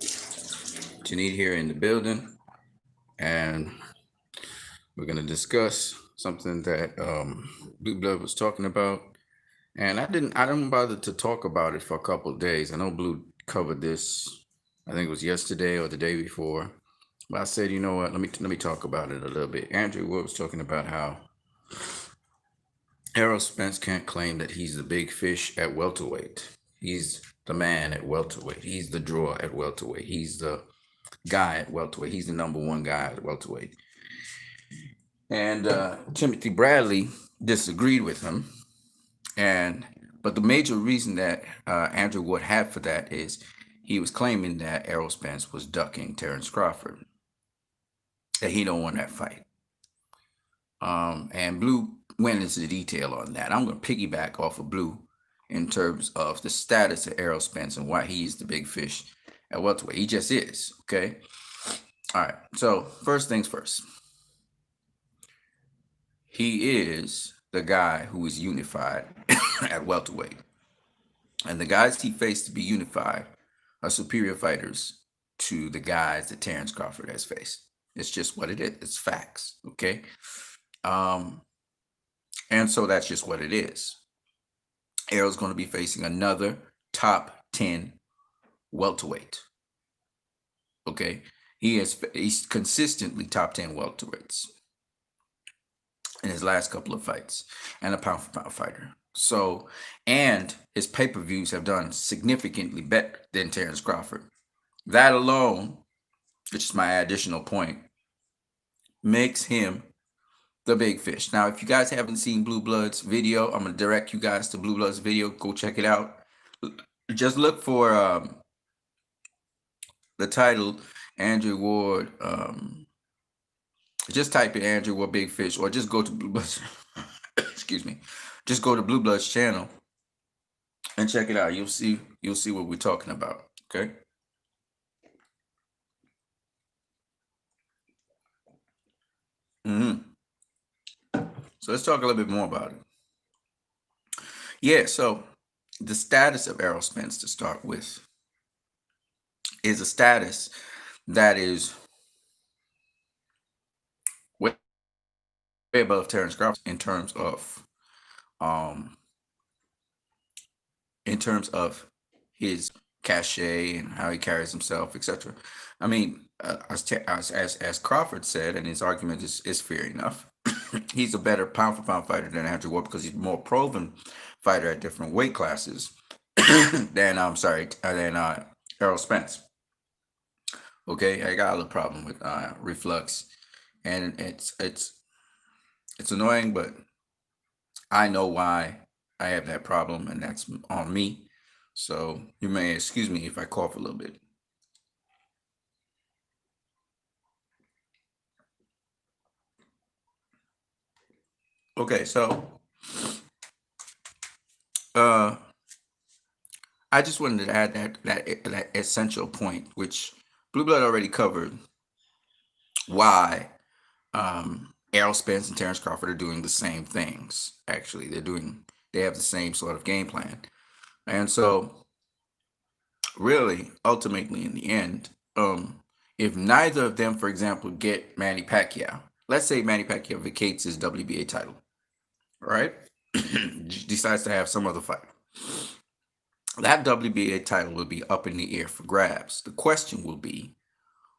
Janine here in the building, and we're going to discuss something that Blue Blood was talking about. And I didn't bother to talk about it for a couple of days. I know Blue covered this, I think it was yesterday or the day before. But I said, you know what, let me talk about it a little bit. Andrew Wood was talking about how Errol Spence can't claim that he's the big fish at welterweight. He's the man at welterweight. He's the draw at welterweight. He's the guy at welterweight. He's the number one guy at welterweight. And Timothy Bradley disagreed with him. And but the major reason that Andrew Wood had for that is he was claiming that Errol Spence was ducking Terrence Crawford, that he don't want that fight. And Blue went into the detail on that. I'm going to piggyback off of Blue in terms of the status of Errol Spence and why he is the big fish at welterweight. He just is. Okay. All right. So first things first. He is the guy who is unified at welterweight. And the guys he faced to be unified are superior fighters to the guys that Terrence Crawford has faced. It's just what it is. It's facts. Okay. Um, and so that's just what it is. Errol's going to be facing another top 10 welterweight. Okay. He's consistently top 10 welterweights in his last couple of fights, and a pound for pound fighter. So, and his pay-per-views have done significantly better than Terrence Crawford. That alone, which is my additional point, makes him the big fish. Now, if you guys haven't seen Blue Blood's video, I'm going to direct you guys to Blue Blood's video. Go check it out. Just look for the title, Andrew Ward. Just type in Andrew Ward Big Fish, or just go to Blue Blood's, excuse me, just go to Blue Blood's channel and check it out. You'll see what we're talking about. Okay. hmm So let's talk a little bit more about it. Yeah. So the status of Errol Spence, to start with, is a status that is way above Terrence Crawford um in terms of his cachet and how he carries himself, etc. I mean, as Crawford said, and his argument is fair enough. He's a better pound for pound fighter than Andrew Ward because he's a more proven fighter at different weight classes than Errol Spence. Okay, I got a little problem with reflux, and it's annoying, but I know why I have that problem, and that's on me. So you may excuse me if I cough a little bit. Okay, so uh, I just wanted to add that essential point, which Blue Blood already covered, why Errol Spence and Terrence Crawford are doing the same things. Actually, they have the same sort of game plan, and so really, ultimately, in the end, if neither of them, for example, get Manny Pacquiao, let's say Manny Pacquiao vacates his WBA title, right? Decides to have some other fight. That WBA title will be up in the air for grabs. The question will be,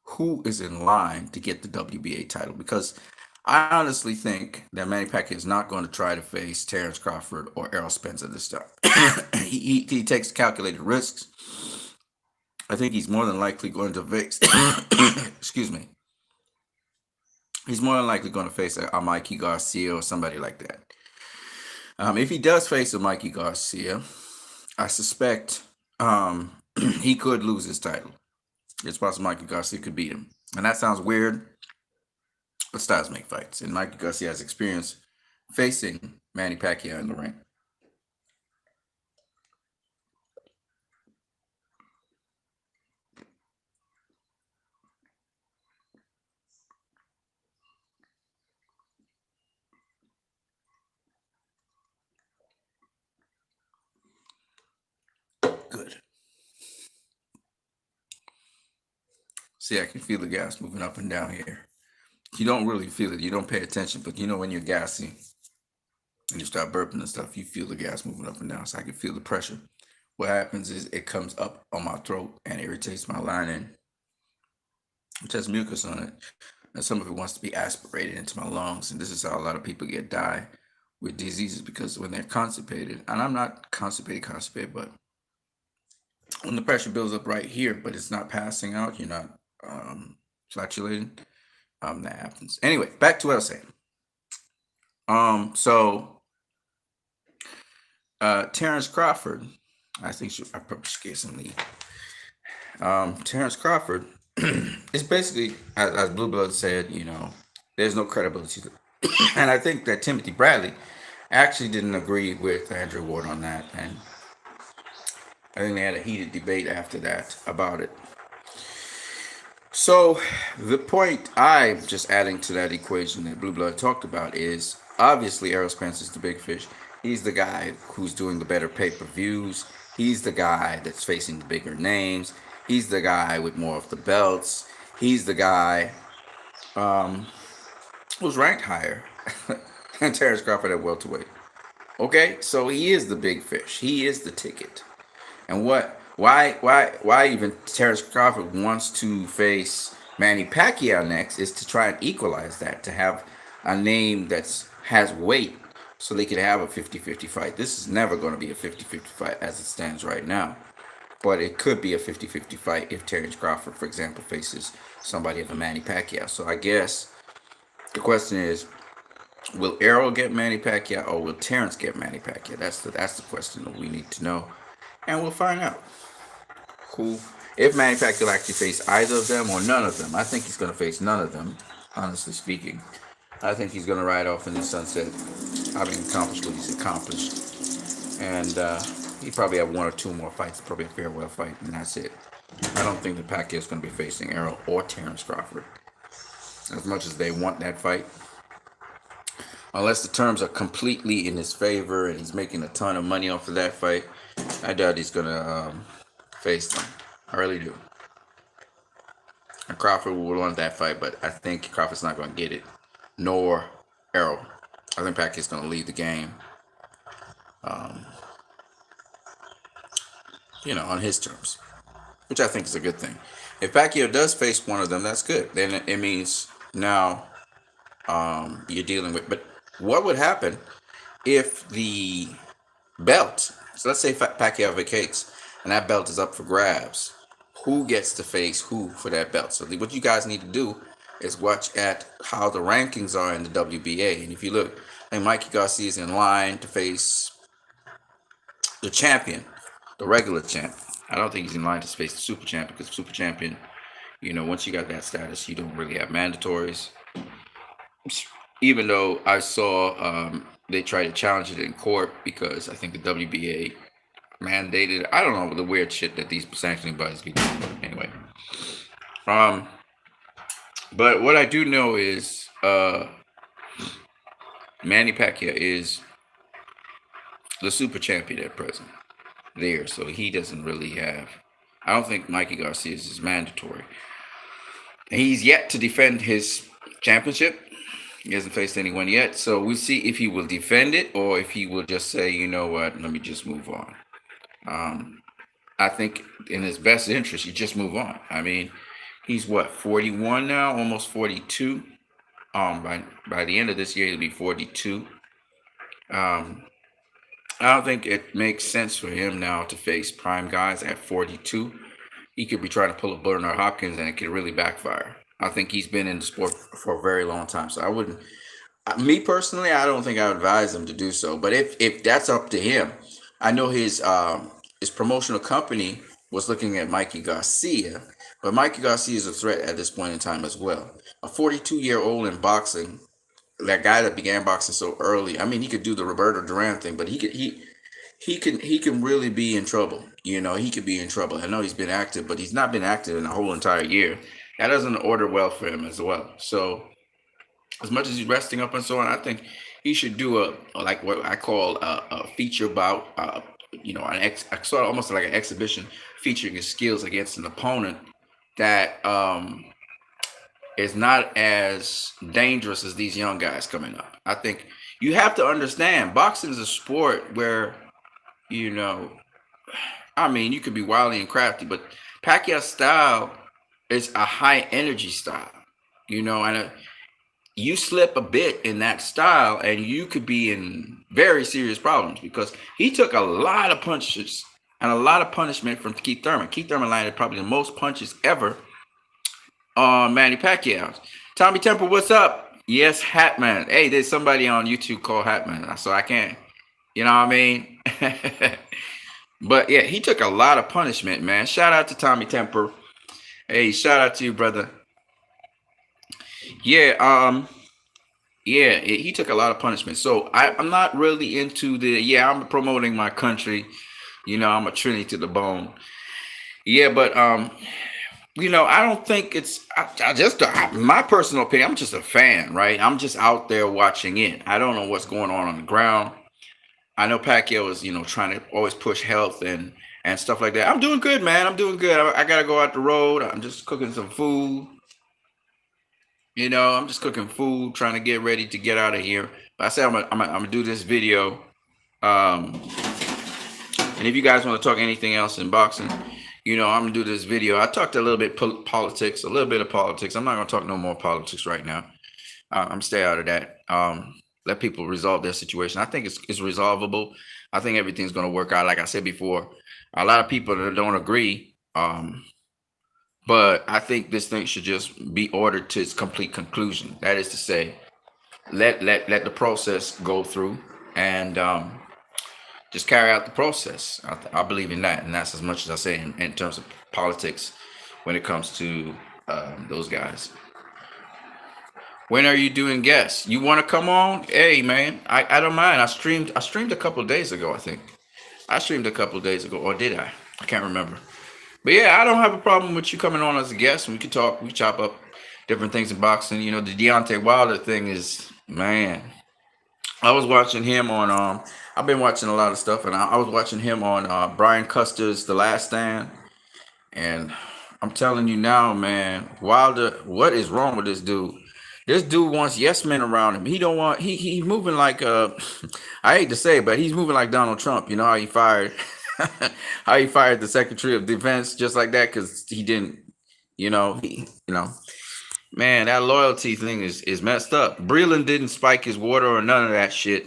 who is in line to get the WBA title? Because I honestly think that Manny Pacquiao is not going to try to face Terrence Crawford or Errol Spence at this time. he takes calculated risks. I think he's more than likely going to face, excuse me, he's more than likely going to face a Mikey Garcia or somebody like that. If he does face a Mikey Garcia, I suspect he could lose his title. It's possible Mikey Garcia could beat him. And that sounds weird, but styles make fights. And Mikey Garcia has experience facing Manny Pacquiao in the ring. Good. See, I can feel the gas moving up and down here. You don't really feel it. You don't pay attention, but you know when you're gassy and you start burping and stuff, you feel the gas moving up and down. So I can feel the pressure. What happens is it comes up on my throat and irritates my lining, which has mucus on it. And some of it wants to be aspirated into my lungs. And this is how a lot of people die with diseases because when they're constipated, and I'm not constipated, but when the pressure builds up right here, but it's not passing out, you're not flatulating, that happens. Anyway, back to what I was saying. So Terrence Crawford, I probably should get some lead. Terrence Crawford is basically, as Blue Blood said, there's no credibility. And I think that Timothy Bradley actually didn't agree with Andrew Ward on that. And I think they had a heated debate after that about it. So the point I'm just adding to that equation that Blue Blood talked about is obviously Errol Spence is the big fish. He's the guy who's doing the better pay-per-views. He's the guy that's facing the bigger names. He's the guy with more of the belts. He's the guy who's ranked higher than Terrence Crawford at welterweight. Okay, so he is the big fish. He is the ticket. And why even Terrence Crawford wants to face Manny Pacquiao next is to try and equalize that, to have a name that has weight so they could have a 50-50 fight. This is never going to be a 50-50 fight as it stands right now. But it could be a 50-50 fight if Terrence Crawford, for example, faces somebody of a Manny Pacquiao. So I guess the question is, will Errol get Manny Pacquiao or will Terrence get Manny Pacquiao? That's the question that we need to know. And we'll find out who, if Manny Pacquiao will actually face either of them or none of them. I think he's going to face none of them, honestly speaking. I think he's going to ride off in the sunset, having accomplished what he's accomplished. And he probably have one or two more fights, probably a farewell fight, and that's it. I don't think that Pacquiao is going to be facing Errol or Terrence Crawford. As much as they want that fight, unless the terms are completely in his favor and he's making a ton of money off of that fight, I doubt he's going to face them. I really do. And Crawford will want that fight, but I think Crawford's not going to get it. Nor Errol. I think Pacquiao's going to lead the game. On his terms. Which I think is a good thing. If Pacquiao does face one of them, that's good. Then it means now you're dealing with. But what would happen if the belt, so let's say Pacquiao vacates and that belt is up for grabs, who gets to face who for that belt? So what you guys need to do is watch at how the rankings are in the WBA. And if you look, I think Mikey Garcia is in line to face the champion, the regular champ. I don't think he's in line to face the super champ because super champion, once you got that status, you don't really have mandatories. Even though I saw they tried to challenge it in court because I think the WBA mandated. I don't know the weird shit that these sanctioning bodies be doing. But anyway, but what I do know is Manny Pacquiao is the super champion at present. There, so he doesn't really have. I don't think Mikey Garcia's is mandatory. He's yet to defend his championship. He hasn't faced anyone yet, so we'll see if he will defend it or if he will just say, you know what, let me just move on. I think in his best interest, you just move on. I mean, he's 41 now, almost 42. By the end of this year, he'll be 42. I don't think it makes sense for him now to face prime guys at 42. He could be trying to pull a Bernard Hopkins and it could really backfire. I think he's been in the sport for a very long time. So I wouldn't, me personally, I don't think I would advise him to do so. But if that's up to him, I know his promotional company was looking at Mikey Garcia, but Mikey Garcia is a threat at this point in time as well. A 42-year-old in boxing, that guy that began boxing so early. I mean, he could do the Roberto Duran thing, but he can really be in trouble. He could be in trouble. I know he's been active, but he's not been active in a whole entire year. That doesn't order well for him as well. So, as much as he's resting up and so on, I think he should do like what I call a feature bout. Sort of almost like an exhibition featuring his skills against an opponent that is not as dangerous as these young guys coming up. I think you have to understand boxing is a sport where, you know, I mean, you could be wily and crafty, but Pacquiao's style is a high energy style, and you slip a bit in that style and you could be in very serious problems because he took a lot of punches and a lot of punishment from Keith Thurman. Keith Thurman landed probably the most punches ever on Manny Pacquiao. Tommy Temple, what's up? Yes, Hatman. Hey, there's somebody on YouTube called Hatman, so I can't, you know what I mean? But yeah, he took a lot of punishment, man. Shout out to Tommy Temper. Hey, shout out to you, brother. Yeah, yeah, he took a lot of punishment. So I'm not really into I'm promoting my country. I'm a Trinity to the bone. Yeah, but I don't think my personal opinion, I'm just a fan, right? I'm just out there watching it. I don't know what's going on the ground. I know Pacquiao is, trying to always push health and stuff like that. I'm doing good, man. I'm doing good. I gotta go out the road. I'm just cooking some food. I'm just cooking food, trying to get ready to get out of here. But I said I'm gonna do this video. Um, and if you guys want to talk anything else in boxing, I'm gonna do this video. I talked a little bit politics, a little bit of politics. I'm not gonna talk no more politics right now. I'm stay out of that. Let people resolve their situation. I think it's resolvable. I think everything's gonna work out. Like I said before, a lot of people that don't agree. But I think this thing should just be ordered to its complete conclusion. That is to say, let the process go through and just carry out the process. I believe in that, and that's as much as I say in terms of politics when it comes to those guys. When are you doing guests? You want to come on? Hey, man, I don't mind. I streamed a couple of days ago. I think I streamed a couple of days ago, or did I? I can't remember. But yeah, I don't have a problem with you coming on as a guest. We can talk. We chop up different things in boxing. The Deontay Wilder thing is, man. I was watching him on. I've been watching a lot of stuff, and I was watching him on Brian Custer's The Last Stand. And I'm telling you now, man, Wilder, what is wrong with this dude? This dude wants yes men around him. He don't want. He's moving like I hate to say, it, but he's moving like Donald Trump. You know how he fired. How he fired the Secretary of Defense just like that because he didn't, man, that loyalty thing is messed up. Breland didn't spike his water or none of that shit.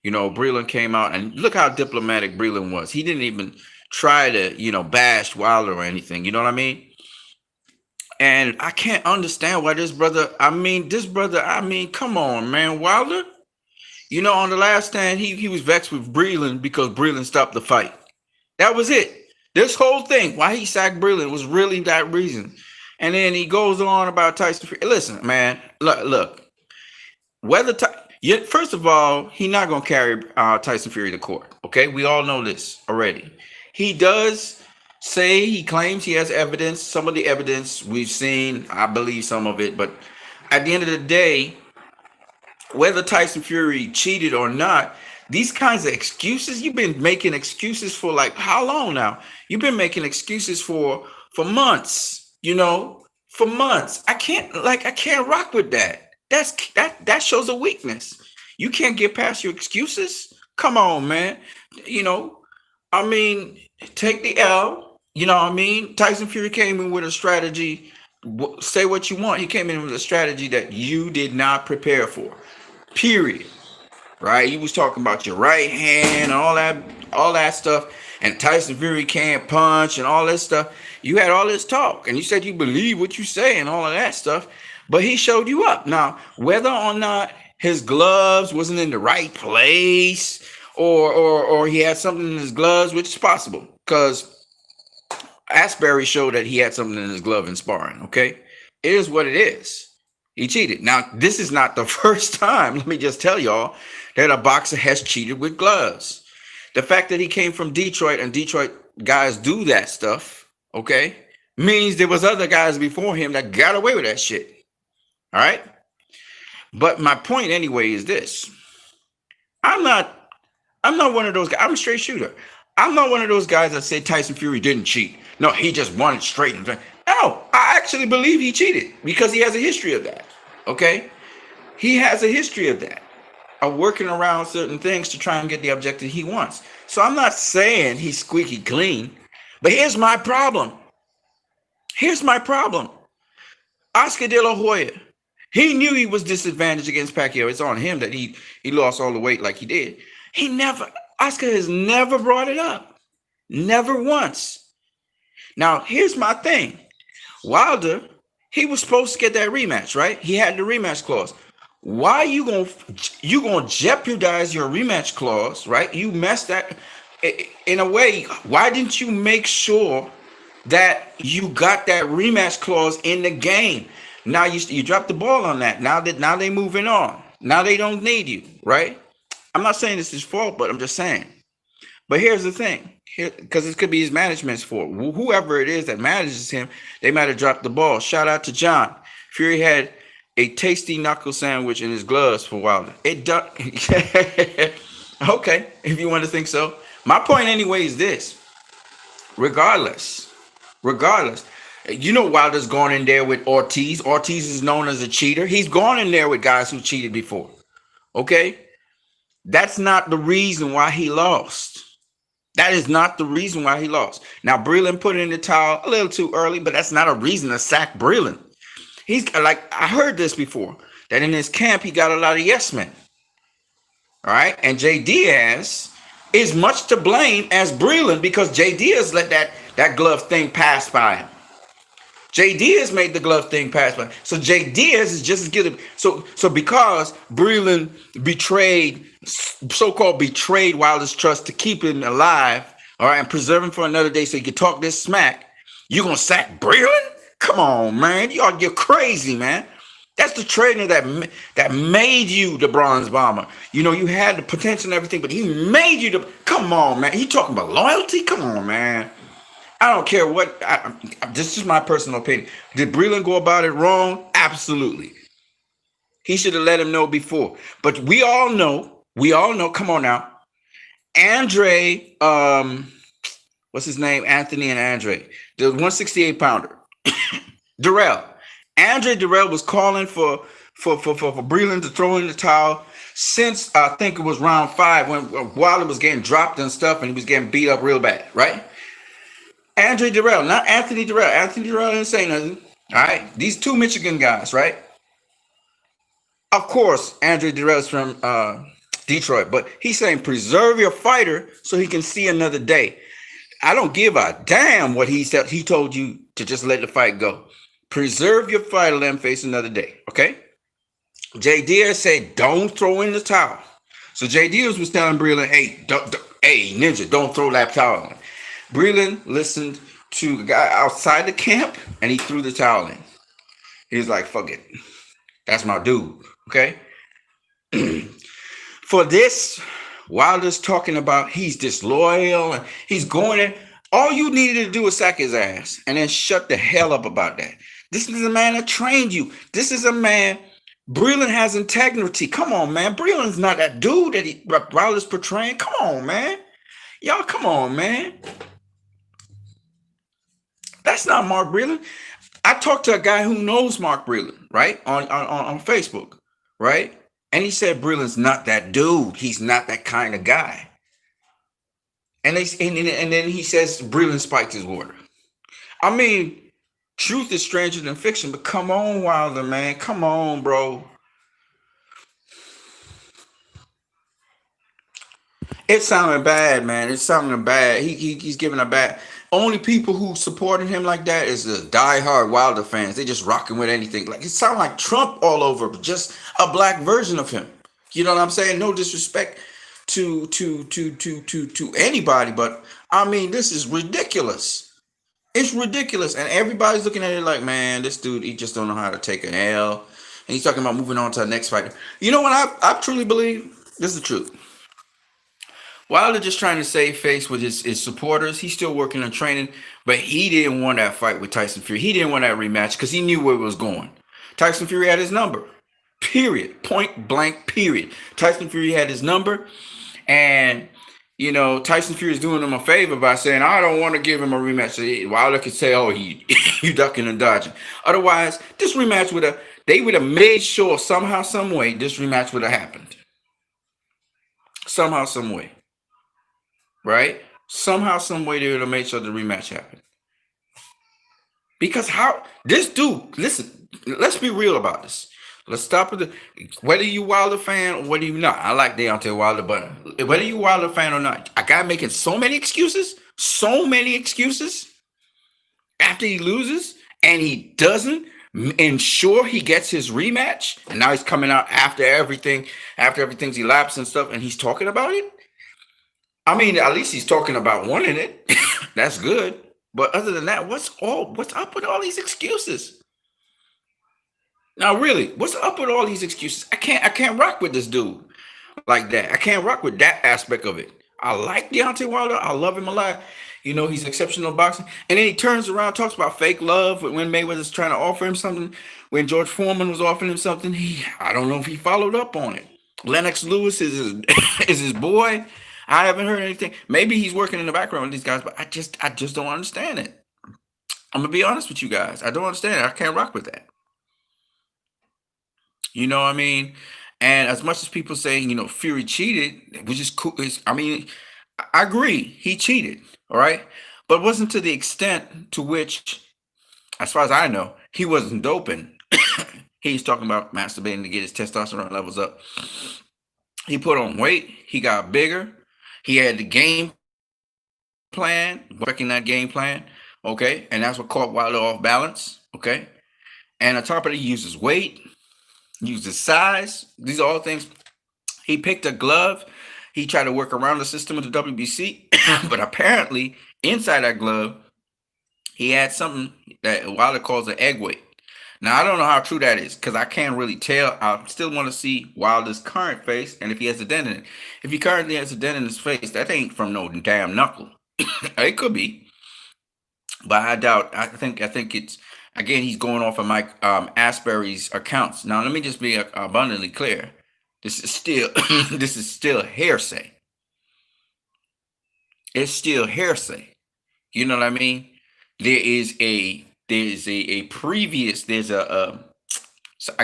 Breland came out and look how diplomatic Breland was. He didn't even try to, bash Wilder or anything. You know what I mean? And I can't understand why this brother, come on, man, Wilder. On the last stand, he was vexed with Breland because Breland stopped the fight. That was it. This whole thing, why he sacked Breland was really that reason. And then he goes on about Tyson Fury. Listen, man, look. First of all, he's not going to carry Tyson Fury to court. Okay, we all know this already. He does say he claims he has evidence. Some of the evidence we've seen, I believe some of it. But at the end of the day, whether Tyson Fury cheated or not, these kinds of excuses, you've been making excuses for like how long now? You've been making excuses for months, for months. I can't rock with that. That shows a weakness. You can't get past your excuses. Come on, man. Take the L. Tyson Fury came in with a strategy. Say what you want. He came in with a strategy that you did not prepare for. Period. Right? He was talking about your right hand and all that stuff. And Tyson Fury can't punch and all this stuff. You had all this talk and you said you believe what you say and all of that stuff. But he showed you up. Now, whether or not his gloves wasn't in the right place or he had something in his gloves, which is possible because Asbury showed that he had something in his glove in sparring. Okay. It is what it is. He cheated. Now, this is not the first time, let me just tell y'all, that a boxer has cheated with gloves. The fact that he came from Detroit and Detroit guys do that stuff, okay, means there was other guys before him that got away with that shit. All right? But my point anyway is this. I'm not one of those guys. I'm a straight shooter. I'm not one of those guys that say Tyson Fury didn't cheat. No, he just won it straight. No, I actually believe he cheated because he has a history of that. Okay, he has a history of that, of working around certain things to try and get the objective he wants. So I'm not saying he's squeaky clean, but here's my problem. Here's my problem. Oscar De La Hoya, he knew he was disadvantaged against Pacquiao. It's on him that he lost all the weight like he did. Oscar has never brought it up. Never once. Now, here's my thing. Wilder, he was supposed to get that rematch, right? He had the rematch clause. Why you gonna jeopardize your rematch clause, right? You messed that in a way. Why didn't you make sure that you got that rematch clause in the game? Now you dropped the ball on that. Now they moving on. Now they don't need you, right? I'm not saying it's his fault, but I'm just saying. But here's the thing, because it could be his management's fault. Whoever it is that manages him, they might have dropped the ball. Shout out to John. Fury had a tasty knuckle sandwich in his gloves for Wilder. It does. Okay, if you want to think so. My point anyway is this. Regardless, you know Wilder's gone in there with Ortiz. Ortiz is known as a cheater. He's gone in there with guys who cheated before. Okay? That's not the reason why he lost. That is not the reason why he lost. Now, Breland put in the towel a little too early, but that's not a reason to sack Breland. He's like, I heard this before, that in his camp, he got a lot of yes men. All right? And Jay Diaz is much to blame as Breland because Jay Diaz let that glove thing pass by him. Jay Diaz made the glove thing pass by him. So Jay Diaz is just as guilty. So because Breland so-called betrayed Wilder's trust to keep him alive, all right, and preserve him for another day so he could talk this smack, you gonna sack Breland? Come on, man. You're crazy, man. That's the trainer that made you the Bronze Bomber. You know, you had the potential and everything, but he made you the... Come on, man. You talking about loyalty? Come on, man. I don't care what... This is my personal opinion. Did Breland go about it wrong? Absolutely. He should have let him know before. But we all know, come on now. Andre, what's his name? Anthony and Andre. The 168 pounder. Durrell. Andre Durrell was calling for Breland to throw in the towel since I think it was round 5 when Wilder was getting dropped and stuff and he was getting beat up real bad, right? Andre Durrell, not Anthony Durrell. Anthony Durrell didn't say nothing. All right, these two Michigan guys, right? Of course, Andre Durrell's from Detroit, but he's saying preserve your fighter so he can see another day. I don't give a damn what he said. He told you to just let the fight go. Preserve your fighter, let him face another day, okay? Jay Diaz said, don't throw in the towel. So Jay Diaz was telling Breland, hey, Ninja, don't throw that towel in. Breland listened to the guy outside the camp, and he threw the towel in. He was like, fuck it. That's my dude, okay? For this, Wilder's talking about he's disloyal, and he's going in. All you needed to do was sack his ass, and then shut the hell up about that. This is a man that trained you. This is a man. Breland has integrity. Come on, man. Breland's not that dude that Wilder's portraying. Come on, man. Y'all, come on, man. That's not Mark Breland. I talked to a guy who knows Mark Breland, right? On Facebook, right? And he said Breland's not that dude. He's not that kind of guy. And then he says Breland spiked his water. I mean, truth is stranger than fiction, but come on, Wilder, man. Come on, bro. It's sounding bad, man. It's sounding bad. He's giving a bad. Only people who supported him like that is the diehard Wilder fans. They just rocking with anything. Like it sounds like Trump all over, but just a black version of him. You know what I'm saying? No disrespect to anybody, but I mean, this is ridiculous. It's ridiculous, and everybody's looking at it like, man, this dude, he just don't know how to take an L, and he's talking about moving on to the next fighter. You know what I truly believe? This is the truth. Wilder just trying to save face with his supporters. He's still working on training, but he didn't want that fight with Tyson Fury. He didn't want that rematch because he knew where it was going. Tyson Fury had his number. Period. Point blank, period. Tyson Fury had his number, and Tyson Fury is doing him a favor by saying, I don't want to give him a rematch. So Wilder could say, oh, you ducking and dodging. Otherwise, this rematch they would have made sure somehow, some way, this rematch would have happened. Somehow, some way. Right? Somehow, some way, they would have made sure the rematch happened. Because this dude, listen, let's be real about this. Let's stop with whether you Wilder fan or whether you not. I like Deontay Wilder, but whether you Wilder fan or not, a guy making so many excuses after he loses, and he doesn't ensure he gets his rematch, and now he's coming out after everything's elapsed and stuff, and he's talking about it. I mean, at least he's talking about winning it. That's good. But other than that, what's up with all these excuses? Now, really, what's up with all these excuses? I can't rock with this dude like that. I can't rock with that aspect of it. I like Deontay Wilder. I love him a lot. He's exceptional boxing. And then he turns around, talks about fake love when Mayweather's trying to offer him something. When George Foreman was offering him something, I don't know if he followed up on it. Lennox Lewis is his, is his boy. I haven't heard anything. Maybe he's working in the background with these guys, but I just don't understand it. I'm gonna be honest with you guys. I don't understand it. I can't rock with that. You know what I mean? And as much as people saying, Fury cheated, which is cool. I mean, I agree. He cheated. All right. But it wasn't to the extent to which, as far as I know, he wasn't doping. He's talking about masturbating to get his testosterone levels up. He put on weight. He got bigger. He had the game plan, working that game plan. Okay. And that's what caught Wilder off balance. Okay. And on top of it, he uses weight, uses size. These are all things. He picked a glove. He tried to work around the system of the WBC, but apparently inside that glove, he had something that Wilder calls an egg weight. Now, I don't know how true that is because I can't really tell. I still want to see Wilder's current face and if he has a dent in it. If he currently has a dent in his face, that ain't from no damn knuckle. It could be, but I doubt. I think it's, again, he's going off of Mike Asbury's accounts. Now, let me just be abundantly clear. This is still this is still hearsay. It's still hearsay. You know what I mean? There's a previous there's a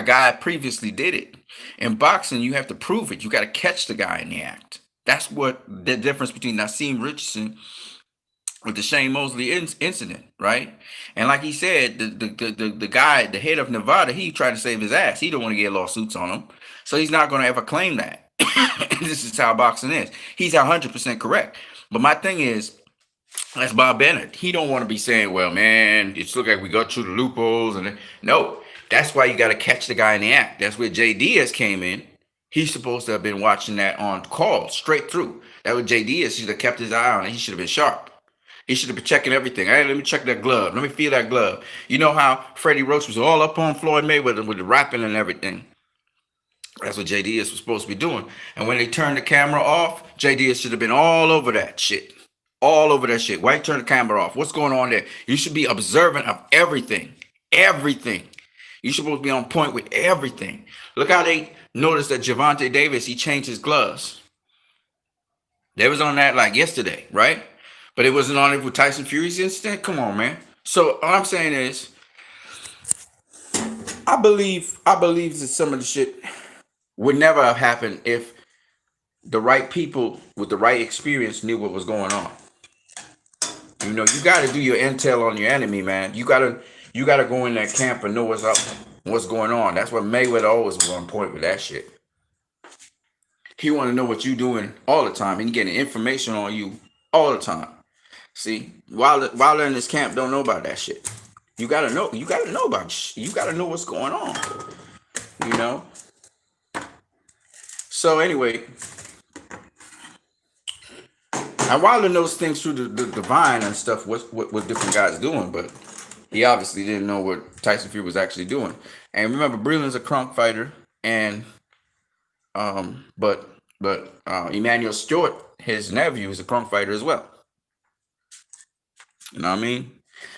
guy previously did it. In boxing, you have to prove it. You got to catch the guy in the act. That's what the difference between Nassim Richardson with the Shane Mosley incident, right? And like he said, the guy, the head of Nevada, he tried to save his ass. He don't want to get lawsuits on him, so he's not going to ever claim that. This is how boxing is. He's 100% correct. But my thing is, that's Bob Bennett. He don't want to be saying, "Well, man, it's look like we got through the loopholes." And no, that's why you got to catch the guy in the act. That's where Jay Diaz came in. He's supposed to have been watching that on call straight through. That was Jay Diaz should have kept his eye on it. He should have been sharp. He should have been checking everything. Hey, let me check that glove. Let me feel that glove. You know how Freddie Roach was all up on Floyd Mayweather with the rapping and everything. That's what Jay Diaz was supposed to be doing. And when they turned the camera off, Jay Diaz should have been all over that shit. All over that shit. Why you turn the camera off? What's going on there? You should be observant of everything. Everything. You're supposed to be on point with everything. Look how they noticed that Gervonta Davis, he changed his gloves. They was on that like yesterday, right? But it wasn't on it with Tyson Fury's incident. Come on, man. So all I'm saying is, I believe that some of the shit would never have happened if the right people with the right experience knew what was going on. You got to do your intel on your enemy, man. You gotta go in that camp and know what's up, what's going on. That's what Mayweather always was on point with that shit. He want to know what you doing all the time, and he getting information on you all the time. See, Wilder in this camp don't know about that shit. You gotta know. You gotta know about. You gotta know what's going on. You know. So anyway, and Wilder knows things through the divine and stuff. What different guys doing, but he obviously didn't know what Tyson Fury was actually doing. And remember, Breland's a crunk fighter, and but Emmanuel Stewart, his nephew, is a crunk fighter as well. You know what I mean?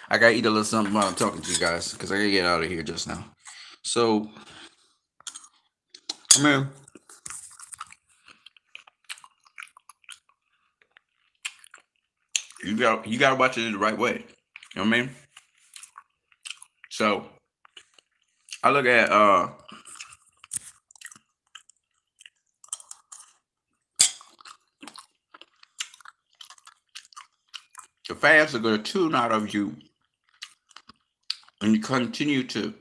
I gotta eat a little something while I'm talking to you guys because I gotta get out of here just now. So, I mean, You gotta watch it the right way. You know what I mean? So I look at the fans are gonna tune out of you and you continue to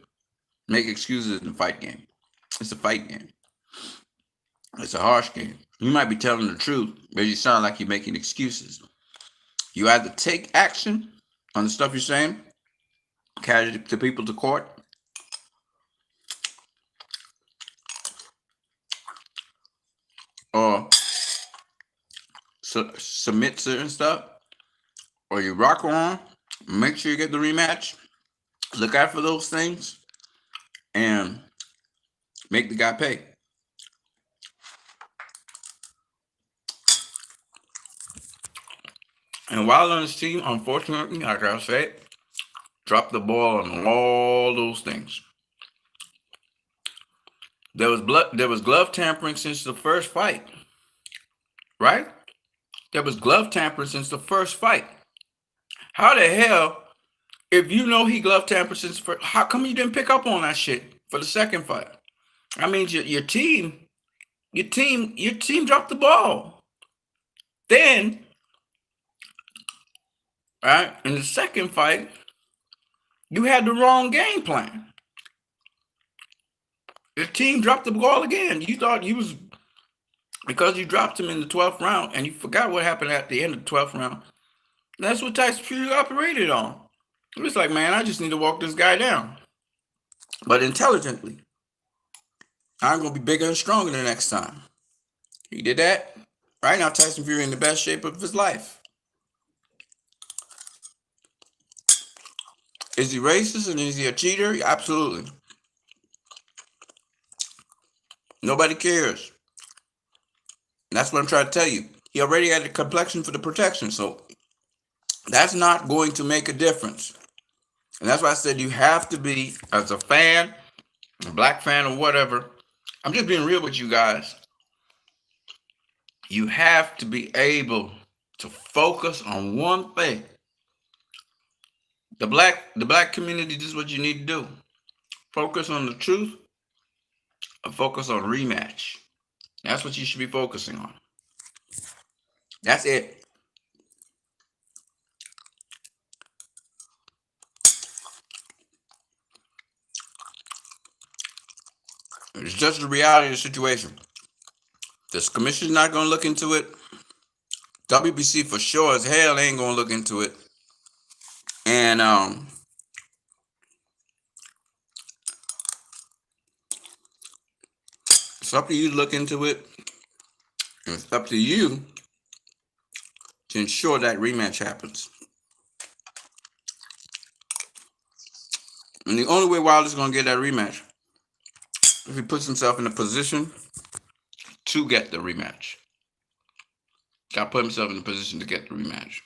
make excuses in the fight game. It's a fight game. It's a harsh game. You might be telling the truth, but you sound like you're making excuses. You either take action on the stuff you're saying, carry the people to court, or submit certain stuff, or you rock on, make sure you get the rematch, look out for those things, and make the guy pay. And while on this team, unfortunately, like I said, dropped the ball on all those things. There was glove tampering since the first fight, right? There was glove tampering since the first fight. How the hell, if you know he glove tampered since first, how come you didn't pick up on that shit for the second fight? I mean, your team dropped the ball. Then, right in the second fight, you had the wrong game plan. The team dropped the ball again. You thought you was because you dropped him in the 12th round, and you forgot what happened at the end of the 12th round. That's what Tyson Fury operated on. It was like, man, I just need to walk this guy down, but intelligently. I'm gonna be bigger and stronger the next time. He did that. Right now, Tyson Fury in the best shape of his life. Is he racist and is he a cheater? Absolutely. Nobody cares. And that's what I'm trying to tell you. He already had a complexion for the protection, so that's not going to make a difference. And that's why I said you have to be, as a fan, a black fan or whatever. I'm just being real with you guys. You have to be able to focus on one thing. The black community, this is what you need to do. Focus on the truth or focus on rematch. That's what you should be focusing on. That's it. It's just the reality of the situation. This commission's not going to look into it. WBC for sure as hell ain't going to look into it. And it's up to you to look into it. And it's up to you to ensure that rematch happens. And the only way Wilder's going to get that rematch if he puts himself in a position to get the rematch. Got to put himself in a position to get the rematch.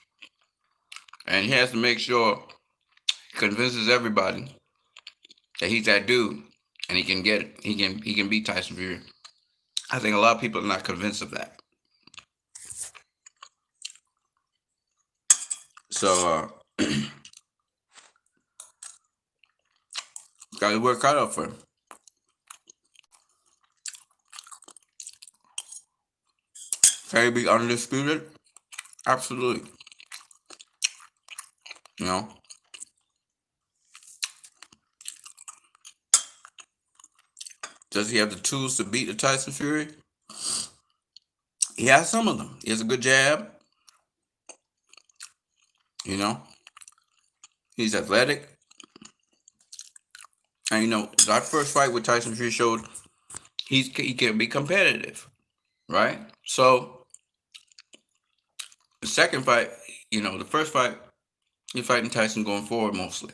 And he has to make sure he convinces everybody that he's that dude and he can get it. He can beat Tyson Fury. I think a lot of people are not convinced of that. So got to work out for him. Can he be undisputed? Absolutely. You know? Does he have the tools to beat the Tyson Fury? He has some of them. He has a good jab. You know? He's athletic. And you know, our first fight with Tyson Fury showed he can be competitive. Right? So the second fight, you know, the first fight, you're fighting Tyson going forward mostly.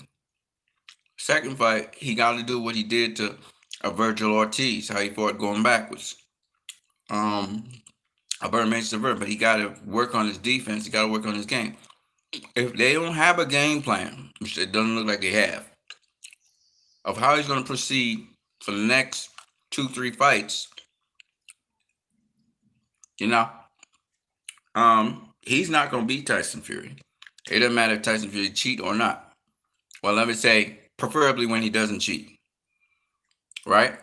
Second fight, he got to do what he did to a Virgil Ortiz, how he fought going backwards. Alberto makes the verb, but he got to work on his defense. He got to work on his game. If they don't have a game plan, which it doesn't look like they have, of how he's going to proceed for the next 2-3 fights, you know, he's not going to beat Tyson Fury. It doesn't matter if Tyson Fury cheat or not. Well, let me say, preferably when he doesn't cheat, right?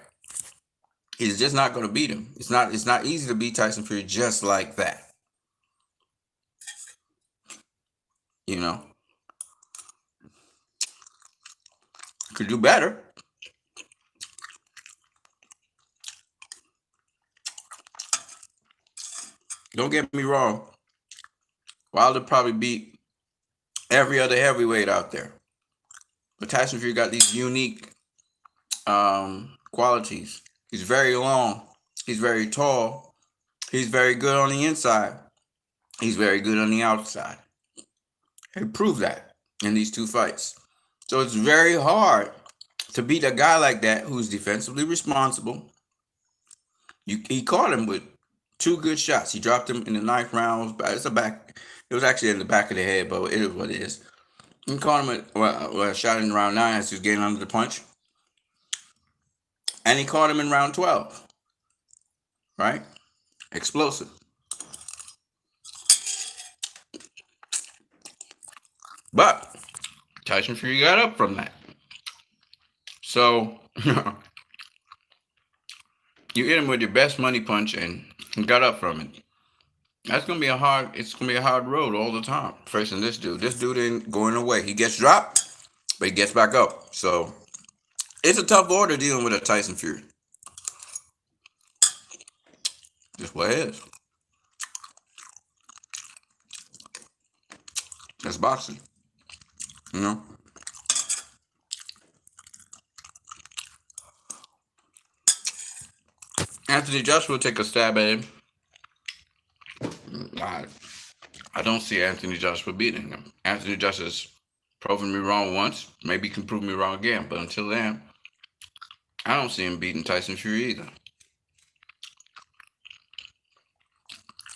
He's just not going to beat him. It's not easy to beat Tyson Fury just like that. You know, could do better. Don't get me wrong. Wilder probably beat every other heavyweight out there, but Tyson Fury got these unique qualities. He's very long. He's very tall. He's very good on the inside. He's very good on the outside. He proved that in these two fights. So it's very hard to beat a guy like that who's defensively responsible. He caught him with two good shots. He dropped him in the ninth round. It's a back. It was actually in the back of the head, but it is what it is. He caught him a shot in round 9 as he was getting under the punch, and he caught him in round 12. Right, explosive. But Tyson Fury got up from that. So you hit him with your best money punch and got up from it. That's gonna be a hard. It's gonna be a hard road all the time facing this dude. This dude ain't going away. He gets dropped, but he gets back up. So it's a tough order dealing with a Tyson Fury. Just what it is. That's boxing. You know. Anthony Joshua will take a stab at him. I, I don't see Anthony Joshua beating him. Anthony Joshua's proven me wrong once. Maybe he can prove me wrong again. But until then, I don't see him beating Tyson Fury either.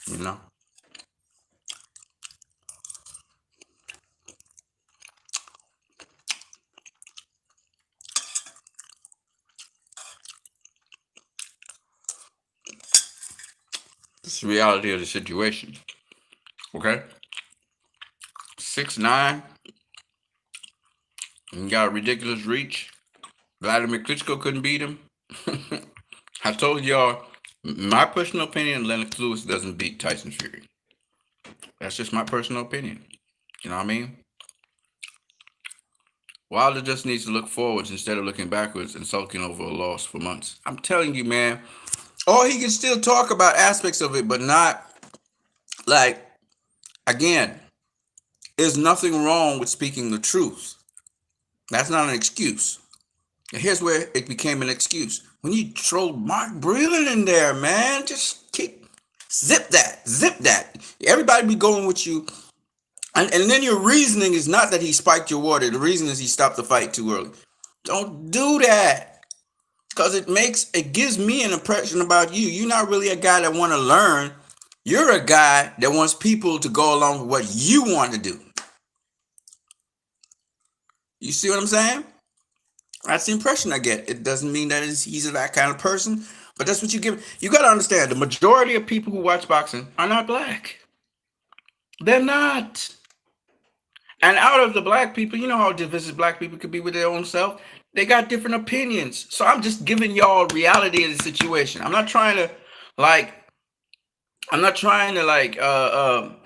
You know? It's the reality of the situation. Okay? 6'9", and got a ridiculous reach. Vladimir Klitschko couldn't beat him. I told y'all, my personal opinion, Lennox Lewis doesn't beat Tyson Fury. That's just my personal opinion. You know what I mean? Wilder just needs to look forwards instead of looking backwards and sulking over a loss for months. I'm telling you, man. Or he can still talk about aspects of it, but not like, again, there's nothing wrong with speaking the truth. That's not an excuse. And here's where it became an excuse. When you throw Mark Breland in there, man, just zip that. Everybody be going with you. And then your reasoning is not that he spiked your water. The reason is he stopped the fight too early. Don't do that. Because it gives me an impression about you. You're not really a guy that want to learn. You're a guy that wants people to go along with what you want to do. You see what I'm saying? That's the impression I get. It doesn't mean that he's that kind of person, but that's what you give. You got to understand, the majority of people who watch boxing are not black. They're not. And out of the black people, you know how divisive black people could be with their own self? They got different opinions. So I'm just giving y'all reality of the situation. I'm not trying to like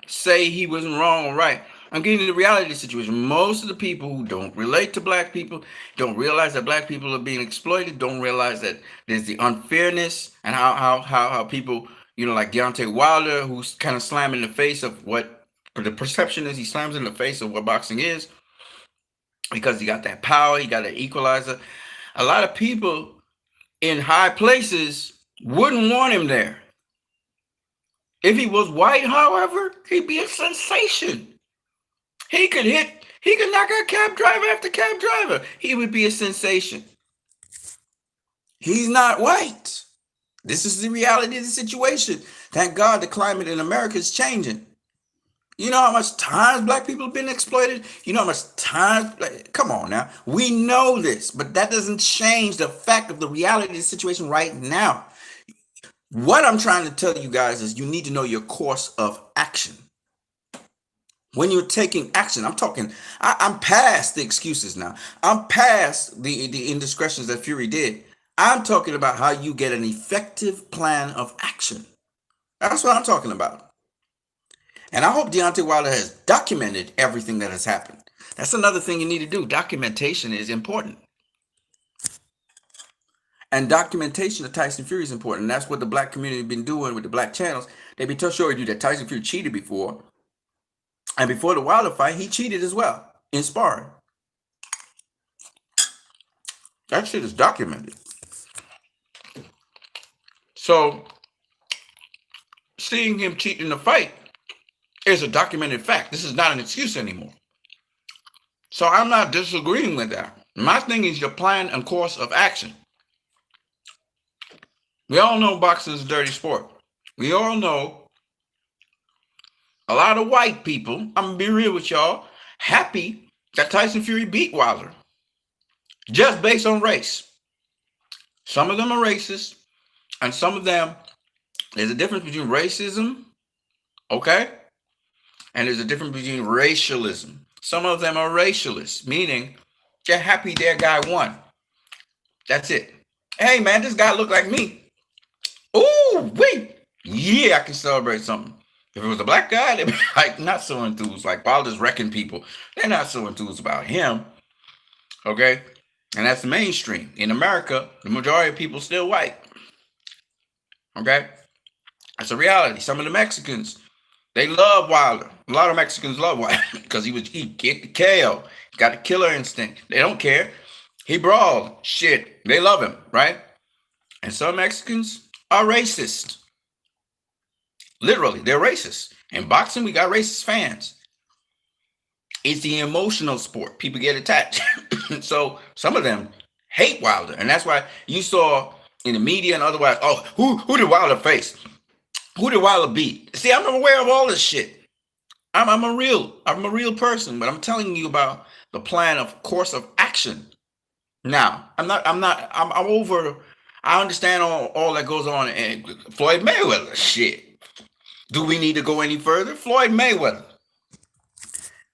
say he wasn't wrong or right. I'm getting the reality of the situation. Most of the people who don't relate to black people, don't realize that black people are being exploited, don't realize that there's the unfairness and how people, like Deontay Wilder, who's kind of slamming the face of what the perception is. He slams in the face of what boxing is because he got that power, he got that equalizer. A lot of people in high places wouldn't want him there. If he was white, however, he'd be a sensation. He could knock out cab driver after cab driver. He would be a sensation. He's not white. This is the reality of the situation. Thank God the climate in America is changing. You know how much times black people have been exploited? You know how much times, come on now. We know this, but that doesn't change the fact of the reality of the situation right now. What I'm trying to tell you guys is you need to know your course of action. When you're taking action, I'm talking, I'm past the excuses now. I'm past the indiscretions that Fury did. I'm talking about how you get an effective plan of action. That's what I'm talking about. And I hope Deontay Wilder has documented everything that has happened. That's another thing you need to do. Documentation is important. And documentation of Tyson Fury is important. And that's what the black community has been doing with the black channels. They've been showing you that Tyson Fury cheated before. And before the Wilder fight, he cheated as well in sparring. That shit is documented. So seeing him cheat in the fight is a documented fact. This is not an excuse anymore. So I'm not disagreeing with that. My thing is your plan and course of action. We all know boxing is a dirty sport. We all know a lot of white people, I'm going to be real with y'all, happy that Tyson Fury beat Wilder. Just based on race. Some of them are racist, and some of them, there's a difference between racism, okay? And there's a difference between racialism. Some of them are racialists, meaning they're happy their guy won. That's it. Hey, man, this guy looked like me. Ooh, wait. Yeah, I can celebrate something. If it was a black guy, they'd be like not so enthused. Like Wilder's wrecking people. They're not so enthused about him. Okay? And that's the mainstream. In America, the majority of people still white. Okay? That's a reality. Some of the Mexicans, they love Wilder. A lot of Mexicans love Wilder because he kicked the KO. He got the killer instinct. They don't care. He brawled. Shit. They love him, right? And some Mexicans are racist. Literally, they're racist. In boxing, we got racist fans. It's the emotional sport. People get attached. So some of them hate Wilder. And that's why you saw in the media and otherwise, oh, who did Wilder face? Who did Wilder beat? See, I'm aware of all this shit. I'm a real person, but I'm telling you about the plan of course of action. Now, I'm over. I understand all that goes on in Floyd Mayweather shit. Do we need to go any further? Floyd Mayweather.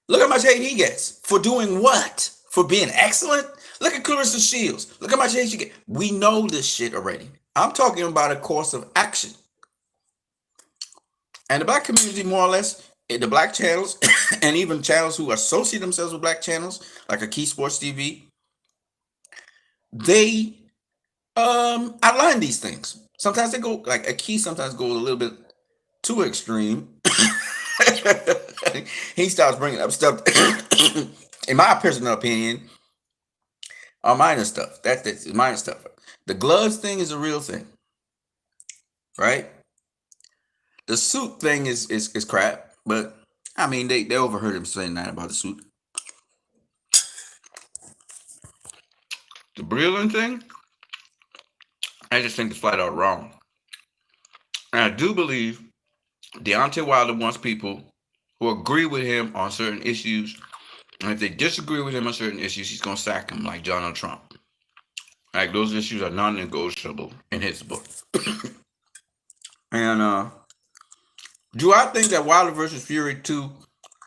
Look how much hate he gets. For doing what? For being excellent? Look at Clarissa Shields. Look how much hate she gets. We know this shit already. I'm talking about a course of action. And the black community, more or less, the black channels, and even channels who associate themselves with black channels, like a Key Sports TV, they outline these things. Sometimes they go, like a Key sometimes goes a little bit too extreme. He starts bringing up stuff, in my personal opinion, on minor stuff. That's minor stuff. The gloves thing is a real thing, right? The suit thing is crap, but I mean they overheard him saying that about the suit. The Breland thing, I just think it's flat out wrong. And I do believe Deontay Wilder wants people who agree with him on certain issues. And if they disagree with him on certain issues, he's going to sack him like Donald Trump. Like those issues are non-negotiable in his book. And do I think that Wilder versus Fury 2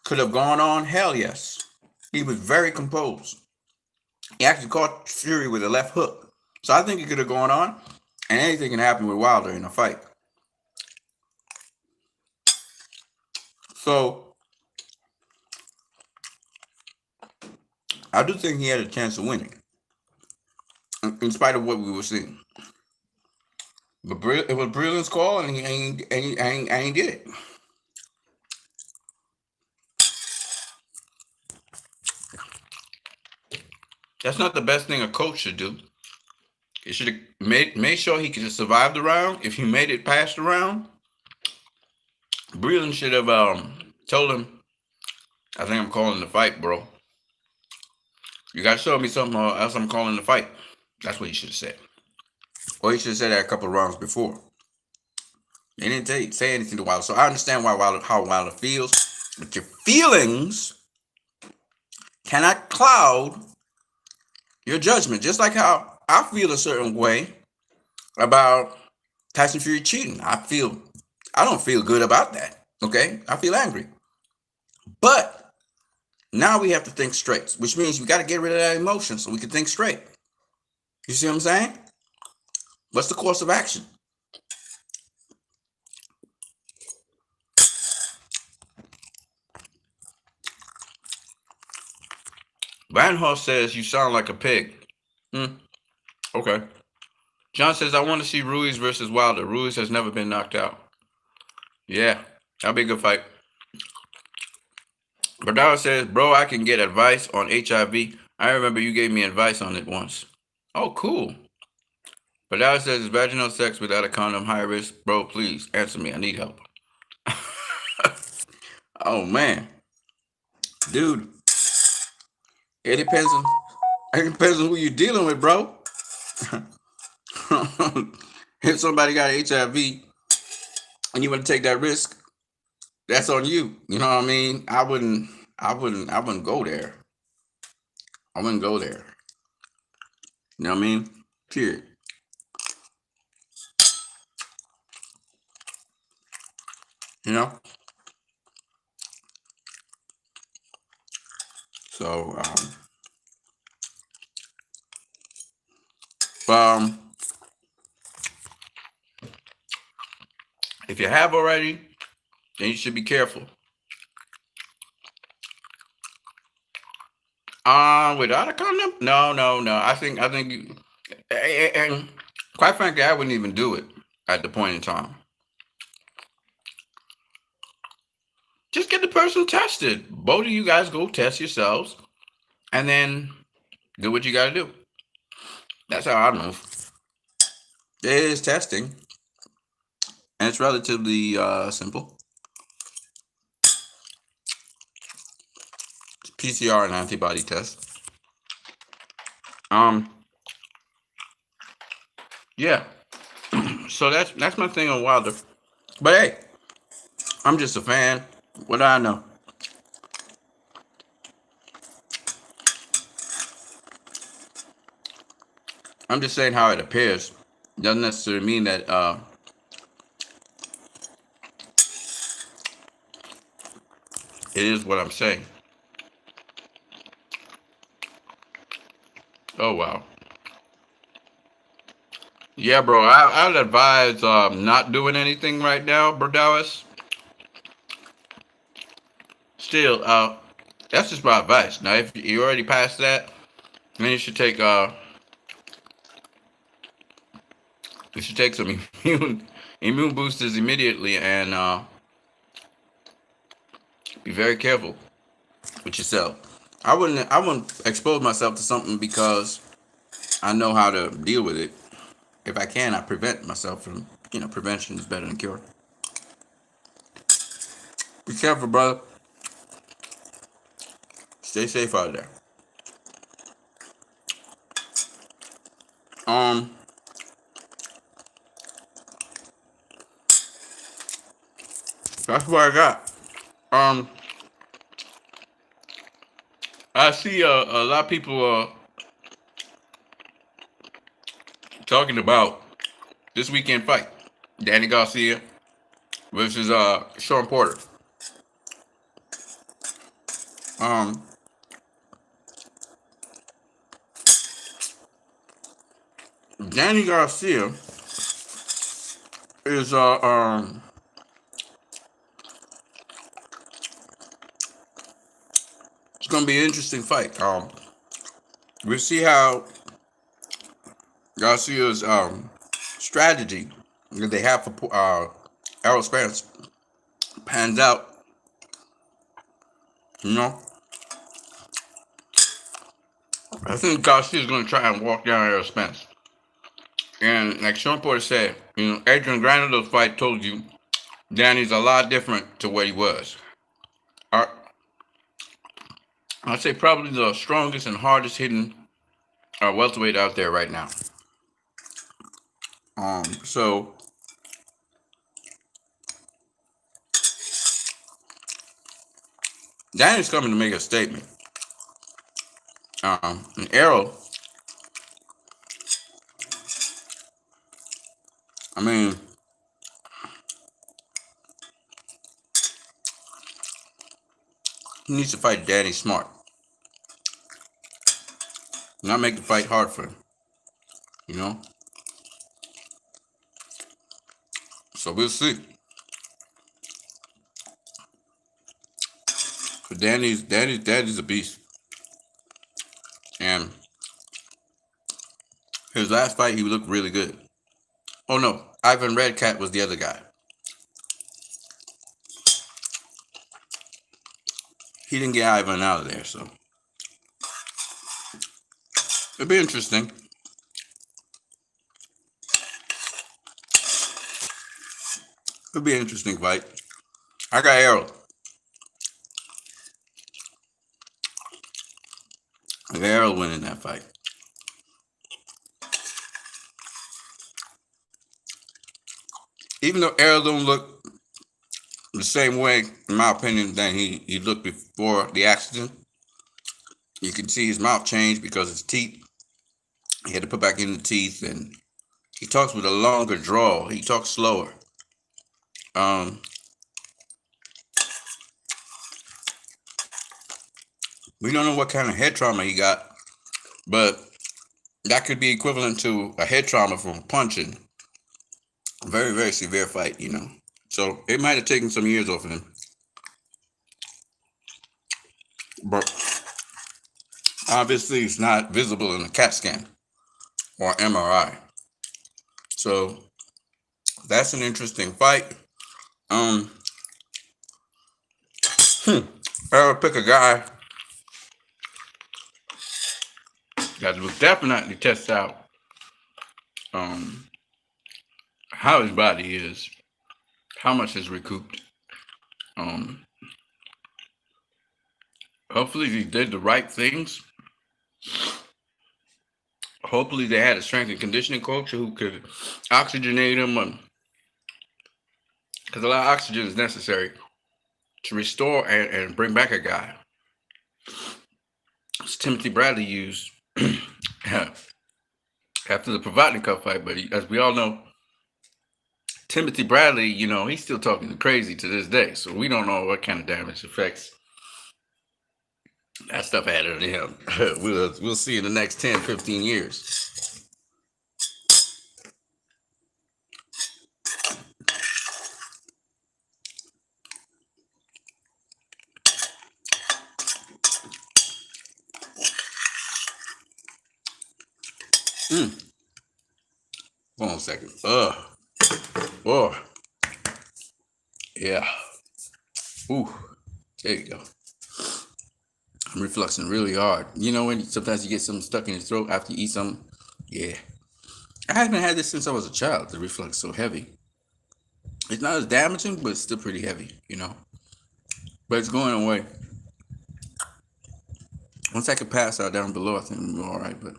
could have gone on? Hell yes. He was very composed. He actually caught Fury with a left hook. So I think it could have gone on. And anything can happen with Wilder in a fight. So I do think he had a chance of winning, in spite of what we were seeing. But it was Breland's call, and he ain't get it. That's not the best thing a coach should do. He should have made sure he could survive the round. If he made it past the round, Breland should have told him, I think I'm calling the fight, bro. You got to show me something else I'm calling the fight. That's what he should have said. Or he should have said that a couple of rounds before. He didn't say anything to Wilder. So I understand how Wilder feels. But your feelings cannot cloud your judgment. Just like how I feel a certain way about Tyson Fury cheating. I don't feel good about that. Okay? I feel angry. But now we have to think straight, which means we got to get rid of that emotion so we can think straight. You see what I'm saying? What's the course of action? Van Hall says you sound like a pig. Hmm. Okay. John says I want to see Ruiz versus Wilder. Ruiz has never been knocked out. Yeah, that'll be a good fight. Berdara says, bro, I can get advice on HIV. I remember you gave me advice on it once. Oh, cool. Berdara says, is vaginal sex without a condom high risk? Bro, please answer me. I need help. Oh man, dude, it depends on who you're dealing with, bro. If somebody got HIV and you want to take that risk, that's on you. You know what I mean? I wouldn't go there. I wouldn't go there. You know what I mean? Period. You know. So, um, if you have already, then you should be careful. Without a condom? No, no, no. I think you, and quite frankly, I wouldn't even do it at the point in time. Just get the person tested. Both of you guys go test yourselves, and then do what you got to do. That's how I move. It is testing, and it's relatively simple. It's PCR and antibody test. Um, yeah. So that's my thing on Wilder. But hey, I'm just a fan. What do I know? I'm just saying how it appears. Doesn't necessarily mean that it is what I'm saying. Oh wow. Yeah, bro. I'd advise not doing anything right now, Brodowis. Still, that's just my advice. Now, if you already passed that, then you should take some immune boosters immediately and be very careful with yourself. I wouldn't expose myself to something because I know how to deal with it. If I can, I prevent myself from. Prevention is better than cure. Be careful, brother. Stay safe out there. Um, that's what I got. Um, I see a lot of people talking about this weekend fight, Danny Garcia versus Sean Porter. Um, Danny Garcia is it's gonna be an interesting fight. We'll see how Garcia's strategy that they have for Errol Spence pans out. You know, I think Garcia's gonna try and walk down Errol Spence. And like Sean Porter said, Adrian Granato's fight told you Danny's a lot different to what he was. I, I'd say probably the strongest and hardest hitting welterweight out there right now. So Danny's coming to make a statement. And Errol, I mean, He needs to fight Danny smart, not make the fight hard for him. You know. So we'll see. But Danny's a beast, and his last fight he looked really good. Oh no, Ivan Redcat was the other guy. He didn't get Ivan out of there, so it'll be interesting. It'll be an interesting fight. I got Errol. I got Errol winning that fight. Even though Errol don't look the same way, in my opinion, than he looked before the accident. You can see his mouth change because his teeth. He had to put back in the teeth, and he talks with a longer drawl. He talks slower. Um, we don't know what kind of head trauma he got, but that could be equivalent to a head trauma from punching. A very, very severe fight, you know. So it might have taken some years off of him. But obviously, it's not visible in a CAT scan or MRI. So that's an interesting fight. Um, I'll pick a guy that will definitely test out um, how his body is, how much is recouped. Um, Hopefully, he did the right things. Hopefully, they had a strength and conditioning coach who could oxygenate him, because a lot of oxygen is necessary to restore and bring back a guy. As Timothy Bradley used after the Provatnikov fight, but as we all know, Timothy Bradley, you know, he's still talking crazy to this day. So we don't know what kind of damage effects that stuff added to him. We'll see in the next 10, 15 years. Hold on a second. Oh, yeah. Ooh, there you go. I'm refluxing really hard. You know when sometimes you get something stuck in your throat after you eat something? Yeah. I haven't had this since I was a child. The reflux so heavy. It's not as damaging, but it's still pretty heavy, you know. But it's going away. Once I can pass out down below, I think I'm all right. But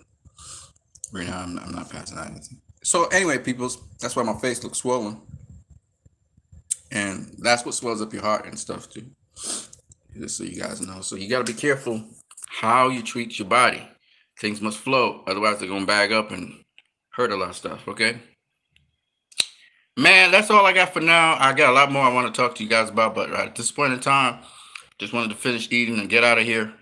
right now, I'm not passing out anything. So anyway, peoples, that's why my face looks swollen, and that's what swells up your heart and stuff too. Just so you guys know. So you got to be careful how you treat your body. Things must flow, otherwise they're gonna bag up and hurt a lot of stuff. Okay, man, that's all I got for now. I got a lot more I want to talk to you guys about, but at this point in time, just wanted to finish eating and get out of here.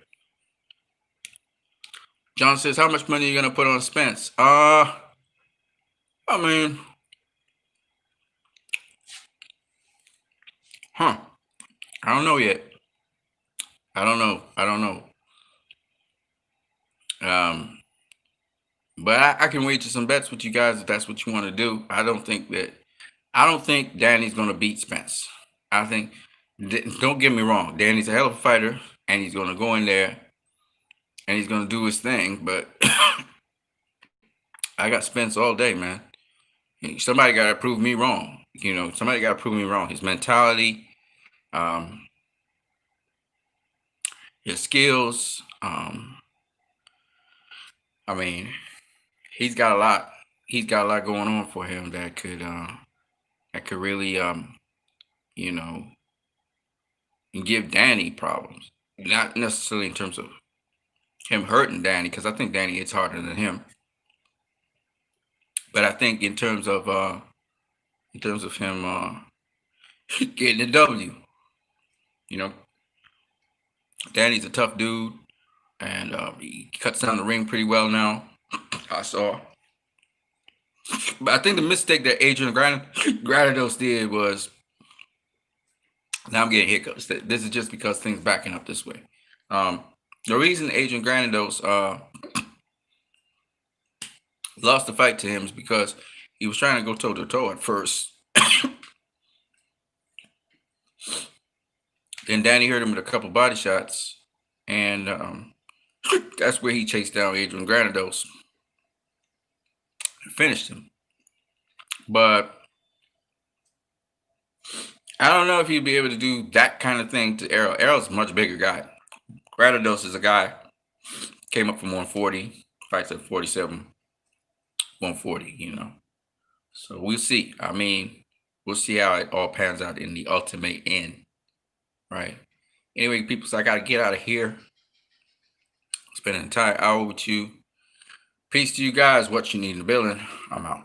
John says, "How much money are you gonna put on Spence?" I mean, huh? I don't know yet. I don't know. I don't know. Um, but I can wait to some bets with you guys if that's what you want to do. I don't think Danny's gonna beat Spence. I think. Don't get me wrong. Danny's a hell of a fighter, and he's gonna go in there and he's gonna do his thing. But I got Spence all day, man. Somebody got to prove me wrong. You know, somebody got to prove me wrong. His mentality, um, his skills. I mean, he's got a lot. He's got a lot going on for him that could really, you know, give Danny problems. Not necessarily in terms of him hurting Danny, because I think Danny hits harder than him. But I think in terms of him getting a W, you know, Danny's a tough dude, and he cuts down the ring pretty well now. I saw. But I think the mistake that Adrian Granados did was, now I'm getting hiccups. This is just because things backing up this way. Um, the reason Adrian Granados lost the fight to him is because he was trying to go toe to toe at first. Then Danny hurt him with a couple body shots, and that's where he chased down Adrian Granados and finished him. But I don't know if he'd be able to do that kind of thing to Errol. Errol's a much bigger guy. Granados is a guy, came up from 140, fights at 47, 140, So we'll see. I mean, we'll see how it all pans out in the ultimate end, right? Anyway, people, so I got to get out of here. Spend an entire hour with you. Peace to you guys. What you need in the building. I'm out.